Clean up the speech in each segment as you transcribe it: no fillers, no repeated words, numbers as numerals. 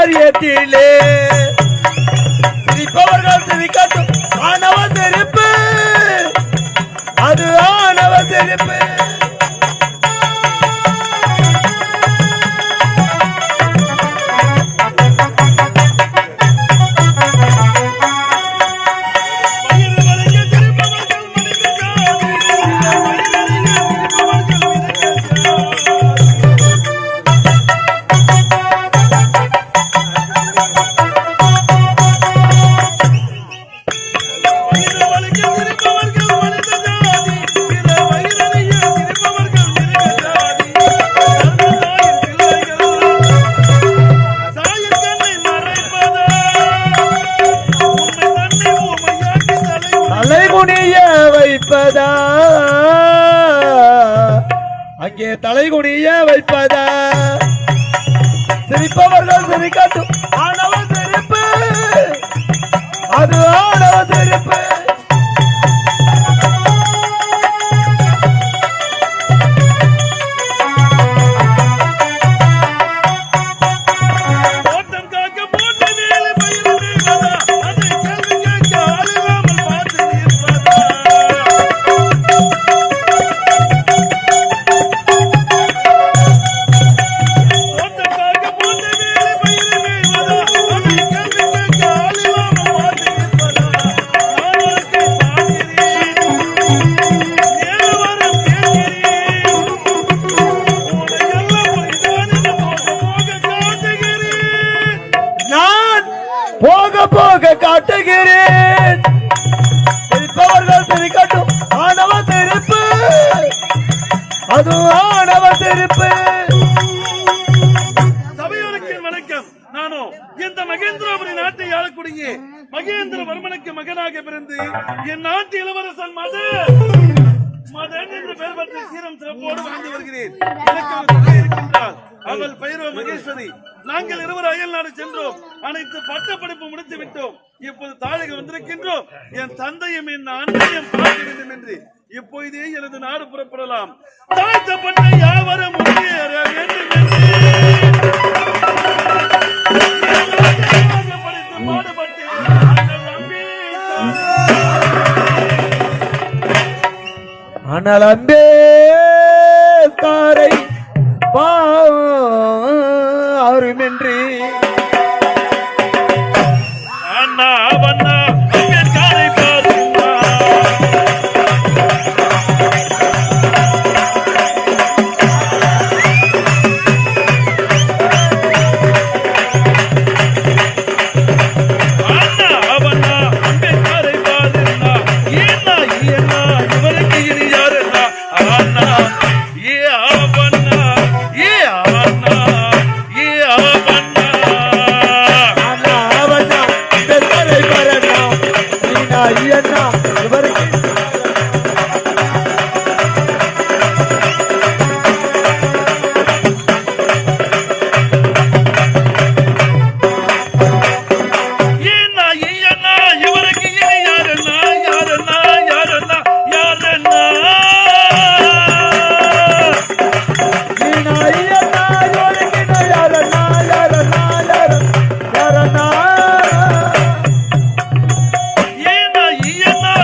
காரியத்திலே சிரிப்பவர்கள் சிரிக்கட்டும். ஆணவ சிரிப்பு, அது ஆணவ சிரிப்பு. அங்கே தலைகுனிய வைப்பதா? சிரிப்பவர்கள் சிரிக்கட்டும். ஆணவ சிரிப்பு, அது ஆணவ சிரிப்பு. போக காட்டுகிறேன். சிரிப்பவர்கள் சிரிக்கட்டும். ஆணவ சிரிப்பு, அது ஆணவ சிரிப்பு. சபையோருக்கு வணக்கம். நானும் இந்த மகேந்திரபுரி நாட்டை ஆளக்கூடிய மகேந்திரவர்மனுக்கு மகனாக பிறந்து என் நாட்டு இளவரசன் மதன் என்று பெயர் பெற்ற சீரம் சிறப்போடு வாழ்ந்து வருகிறேன். எனக்கு ஒரு தங்கை இருக்கின்றார். அவள் பெயரோ மகேஸ்வரி. நாங்கள் இருவர் அயல் நாடு சென்றோம். அனைத்து பட்ட படிப்பு முடித்து விட்டோம். இப்போது தாழக வந்திருக்கின்றோம். என் தந்தையும் என் அன்னையும் பார்க்க வேண்டும் என்று. இப்போதே எனது நாடு புறப்படலாம். தாழ்த்தப்பட்ட யாவரும் முன்னேற வேண்டும் என்று படித்து பாடுபட்டு ஆனால் அன்பே காரை பாருமின்றி அண்ணா வண்ணா அம்பேத்கரை பாருமா. அண்ணா வண்ணா அம்பேத்கரை பாருமா. ஏன்னா ஏன்னா இவருக்கு இனி யாருன்னா அண்ணா ஏ அவண்ணா ஏ அண்ணா ஏ அவண்ணா அண்ணா அவண்ணா பெருமறை பரணா நீனா ஐயண்ணா இவருக்கு ஏன்னா ஐயண்ணா இவருக்கு இனி யாருன்னா யாருன்னா யாருன்னா யாருன்னா நீனா ஐயண்ணா இவருக்கு யாரண்ணா யாரண்ணா யாரண்ணா ஏன்னா ஐயண்ணா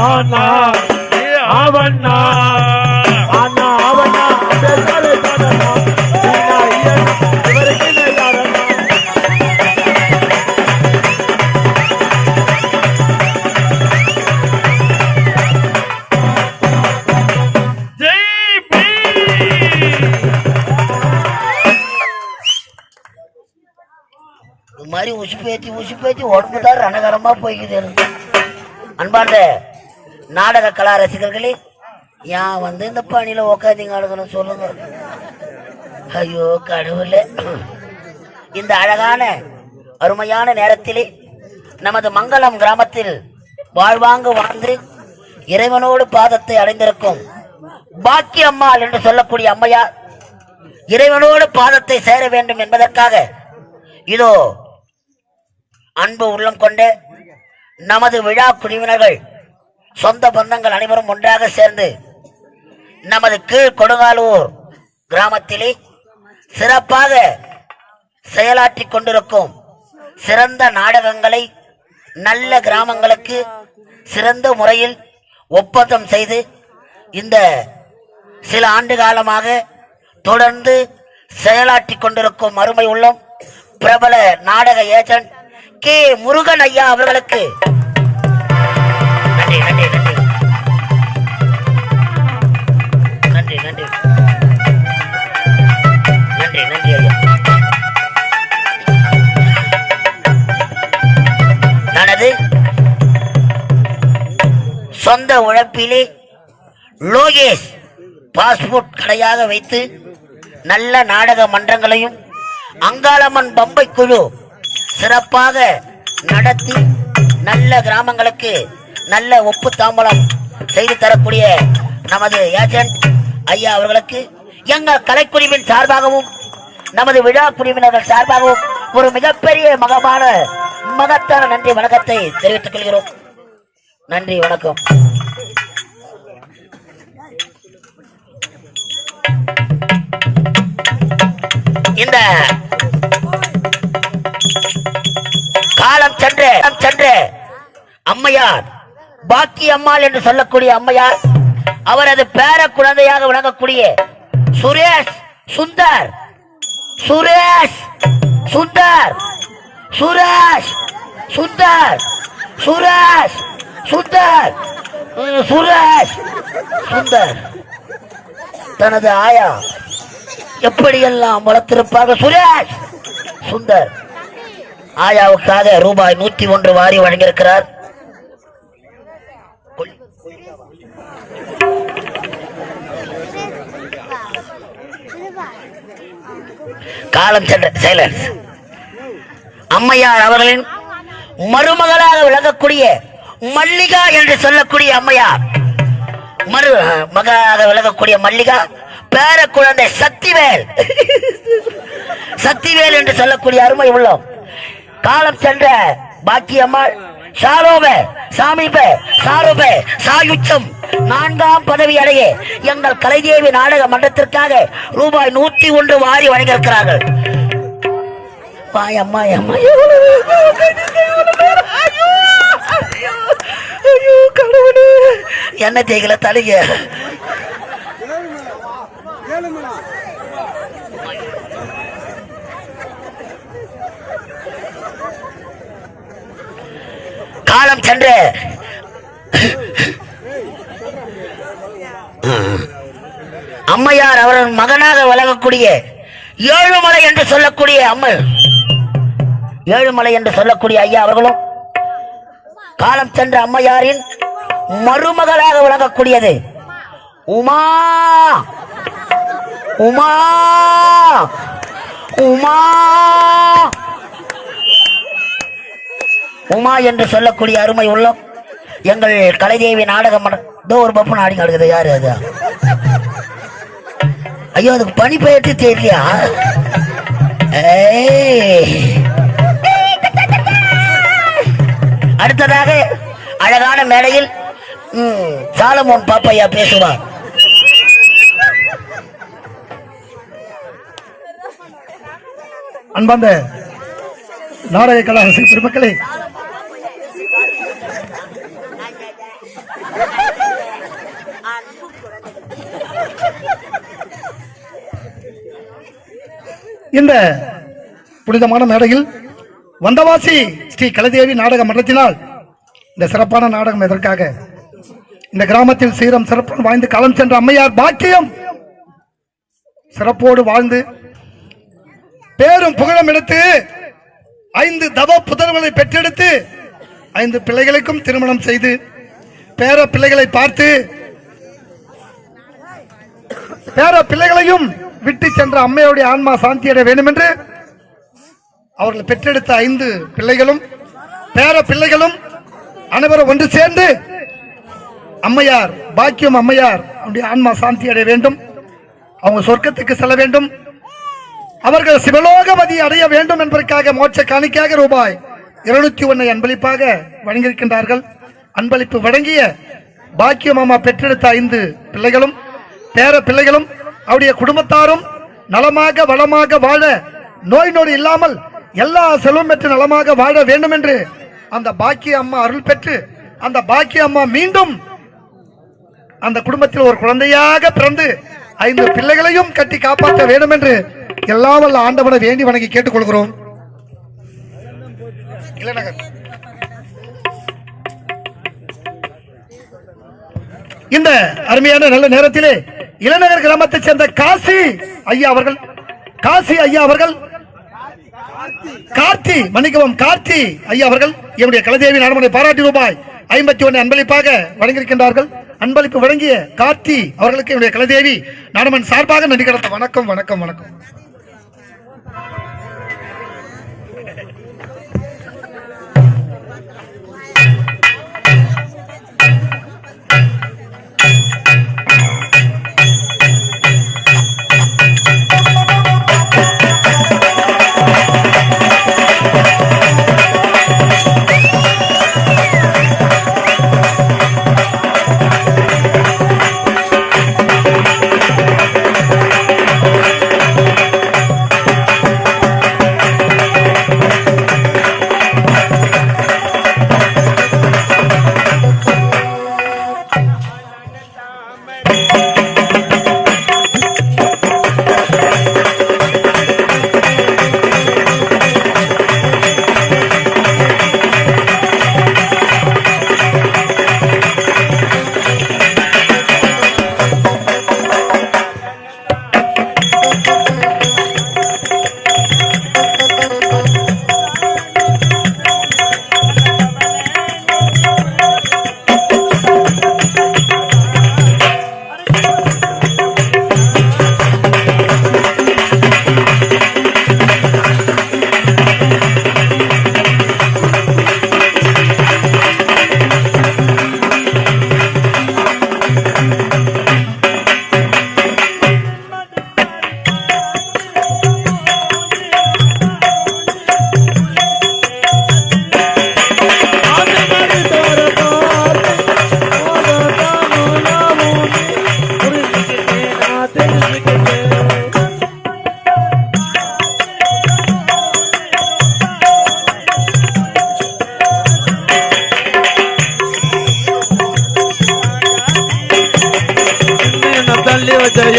ஆனா அவனா ஆனா அவனா பேசாலே தானா நீனா ஐயனா இவருக்கு யாரனா மாதிரி உசுப்பேத்தி உடம்புதான் ரணகரமா போய்க்குது எனக்கு. அன்பார்ந்த நாடக கலா ரசிகர்களே, ஏன் வந்து இந்த பணியில உக்காந்தீங்க அழுகணும் சொல்லுங்க. ஐயோ கடவுளே, இந்த அழகான அருமையான நேரத்திலே நமது மங்களம் கிராமத்தில் வாழ்வாங்கு வாழ்ந்து இறைவனோடு பாதத்தை அடைந்திருக்கும் பாக்கிய அம்மாள் என்று சொல்லக்கூடிய அம்மையார் இறைவனோடு பாதத்தை சேர வேண்டும் என்பதற்காக இதோ அன்பு உள்ளம் கொண்ட நமது விழா குழுவினர்கள் சொந்த பந்தங்கள் அனைவரும் ஒன்றாக சேர்ந்து நமது கீழ் கொடுங்காலூர் கிராமத்திலே சிறப்பாக செயலாற்றி கொண்டிருக்கும் சிறந்த நாடகங்களை நல்ல கிராமங்களுக்கு சிறந்த முறையில் ஒப்பந்தம் செய்து இந்த சில ஆண்டு காலமாக தொடர்ந்து செயலாற்றி கொண்டிருக்கும் அருமை உள்ளம் பிரபல நாடக ஏஜென்ட் கே முருகன் ஐயா அவர்களுக்கு நன்றி நன்றி நன்றி நன்றி நன்றி நன்றி நன்றி ஐயா. தனது சொந்த உழைப்பிலே லோகேஷ் பாஸ்போர்ட் கடையாக வைத்து நல்ல நாடக மன்றங்களையும் அங்காளம்மன் பம்பை குழு சிறப்பாக நடத்தி நல்ல கிராமங்களுக்கு நல்ல ஒப்பு தாம்பலம் செய்து தரக்கூடிய நமது ஏஜென்ட் ஐயா அவர்களுக்கு எங்கள் கலைக்குழுவின் சார்பாகவும் நமது விழா குழுவினர்கள் சார்பாகவும் ஒரு மிகப்பெரிய மகத்தான நன்றி வணக்கத்தை தெரிவித்துக் கொள்கிறோம். நன்றி வணக்கம். இந்த காலம் சென்ற அம்மையார் பாக்கிய அம்மாள் என்று சொல்லக்கூடிய அம்மையார் அவரது பேர குழந்தையாக விளங்கக்கூடிய சுரேஷ் சுந்தர் சுரேஷ் சுந்தர் சுரேஷ் சுந்தர் சுரேஷ் சுந்தர் சுரேஷ் சுந்தர் தனது ஆயா எப்படியெல்லாம் வளர்த்திருப்பார்கள். சுரேஷ் சுந்தர் ஆயாவுக்காக ரூபாய் 101 வாரி வழங்கியிருக்கிறார். காலம் சென்ற சைலன்ஸ் அம்மையார் அவர்களின் மருமகளாக விளங்கக்கூடிய மல்லிகா என்று சொல்லக்கூடிய அம்மையார் மருமகளாக விளங்கக்கூடிய மல்லிகா பேர குழந்தை சக்திவேல் சக்திவேல் என்று சொல்லக்கூடிய அருமை உள்ளோம். காலம் சென்ற பாக்கியம்மாள் சாரோபே சாமிபே சாரோபே சாயுச்சம் 4ஆம் பதவி அடைய எங்கள் கலைதேவி நாடக மன்றத்திற்காக ரூபாய் 101 வாரி வழங்கியிருக்கிறார்கள். என்ன தேய்கல தலைங்க காலம் சென்ற அம்மையார் அவரின் மகனாக விளங்கக்கூடிய ஏழுமலை என்று சொல்லக்கூடிய ஏழுமலை என்று சொல்லக்கூடிய ஐயா அவர்களும் காலம் சென்ற அம்மையாரின் மருமகளாக விளங்கக்கூடியது உமா உமா உமா உமா என்று சொல்லக்கூடிய அருமை உள்ளம் எங்கள் கலைதேவி நாடக மன்றம் ஒரு பப்பு நாடி நடக்குது. யாரு அது? ஐயோ அதுக்கு பணி பெயர்த்து தெரியலையா? அடுத்ததாக அழகான மேடையில் சாலமோன் பாப்பையா பேசுவார். அன்பார்ந்த நாடக கலா ரசிக பெருமக்களே, இந்த புனிதமான மேடையில் வந்தவாசி ஸ்ரீ கலைதேவி நாடக மன்றத்தினால் இந்த சிறப்பான நாடகம் எதற்காக? இந்த கிராமத்தில் சீரம் சிறப்பு வாய்ந்து காலம் சென்ற அம்மையார் பாக்கியம் சிறப்போடு வாழ்ந்து பேரும் புகழும் எடுத்து 5 தவ புதல்வர்களை பெற்றெடுத்து 5 பிள்ளைகளுக்கும் திருமணம் செய்து பேர பிள்ளைகளை பார்த்து பேர பிள்ளைகளையும் விட்டு சென்ற அம்மையுடைய ஆன்மா சாந்தியடைய வேண்டும் என்று அவர்கள் பெற்றெடுத்த 5 பிள்ளைகளும் பேர பிள்ளைகளும் அனைவரும் ஒன்று சேர்ந்து அம்மையார் பாக்கியம் அம்மையார் அவருடைய ஆன்மா சாந்தி அடைய வேண்டும், அவங்க சொர்க்கத்துக்கு செல்ல வேண்டும், அவர்கள் சிவலோகவதி அடைய வேண்டும் என்பதற்காக மோட்ச காணிக்கையாக ரூபாய் 201 அன்பளிப்பாக வழங்கியிருக்கின்றார்கள். அன்பளிப்பு வழங்கிய பாக்கியம் அம்மா பெற்றெடுத்த 5 பிள்ளைகளும் பேர பிள்ளைகளும் அவருடைய குடும்பத்தாரும் நலமாக வளமாக வாழ நோய் நொடி இல்லாமல் எல்லா செல்வம் பெற்று நலமாக வாழ வேண்டும் என்று அந்த பாக்கிய அம்மா அருள் பெற்று அந்த பாக்கிய அம்மா மீண்டும் அந்த குடும்பத்தில் ஒரு குழந்தையாக பிறந்து 5 பிள்ளைகளையும் கட்டி காப்பாற்ற வேண்டும் என்று எல்லாம் வல்ல ஆண்டவனை வேண்டி வணங்கி கேட்டுக்கொள்கிறோம். இளநகர் இந்த அருமையான நல்ல நேரத்திலே இளநகர் கிராமத்தைச் சேர்ந்த காசி ஐயா அவர்கள் கார்த்தி ஐயா அவர்கள் என்னுடைய கலைதேவி நாடகத்தை பாராட்டி ரூபாய் 51 அன்பளிப்பாக வழங்கியிருக்கின்றார்கள். அன்பளிப்பு வழங்கிய கார்த்தி அவர்களுக்கு என்னுடைய கலைதேவி நாடகன் சார்பாக நன்றி கடந்த வணக்கம் வணக்கம் வணக்கம்.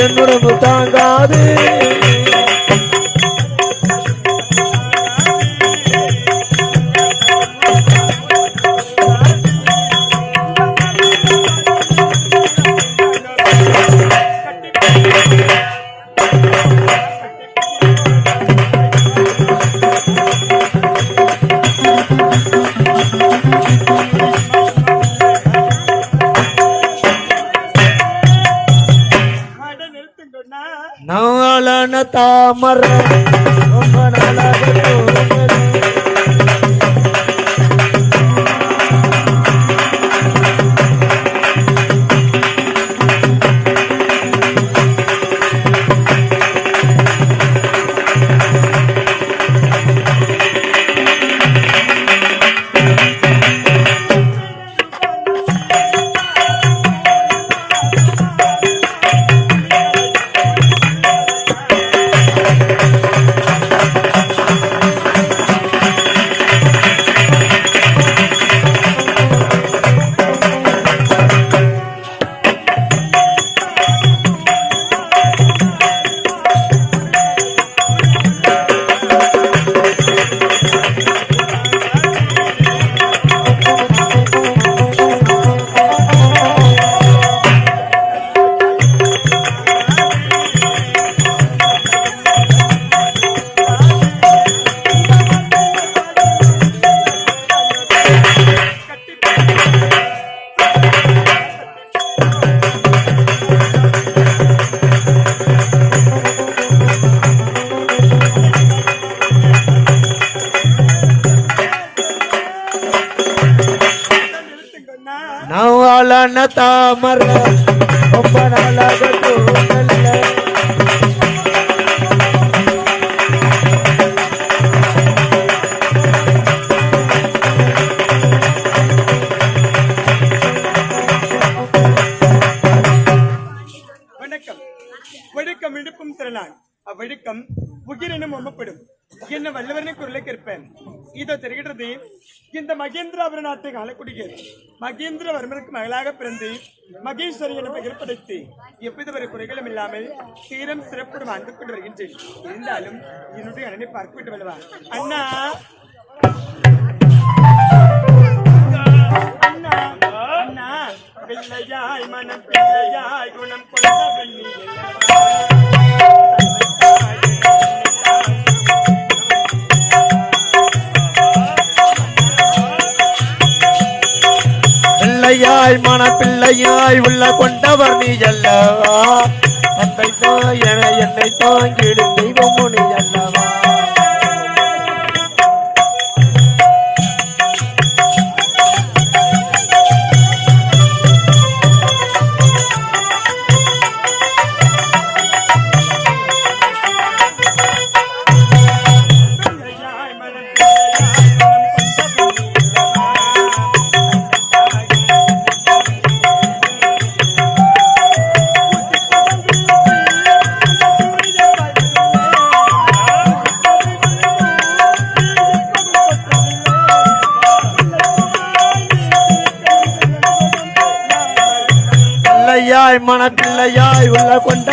என்னுடம்பு தாங்காது நாளான தாமர ரொம்ப நாளாக அழன தாமர ரொம்ப நாளாக தூங்கல்ல. வணக்கம். வழக்கம் இடுப்பும் திறனான் அவ்வழக்கம் உயிரினும் ஒம்மப்படும் என்ன வல்லவரின் குரலை கேட்பேன். இதோ தெரிகிறது இந்த மகேந்திராபுர நாட்டை ஆளக்கூடிய மகேந்திரவர்மனுக்கு மகளாக பிறந்து மகேஸ்வரி என பெயர் படைத்து எவ்வித ஒரு குறைகளும் இல்லாமல் சீரம் சிறப்புடன் வாழ்ந்து கொண்டு வருகின்றேன். இருந்தாலும் என்னுடைய அண்ணனை பார்க்க விட்டு வருவா. அண்ணா அண்ணா அண்ணா பிள்ளையாய் மனம் பிள்ளையாய் குணம் கொண்ட வெண்ணி பிள்ளையாய் மனப்பிள்ளையாய் உள்ள கொண்டவர் நீ அல்லவா, தந்தை தாய் என என்னை தாங்கிடும் தெய்வம் நீ அல்லவா. பிள்ளையாய் மனப்பிள்ளையாய் உள்ள கொண்ட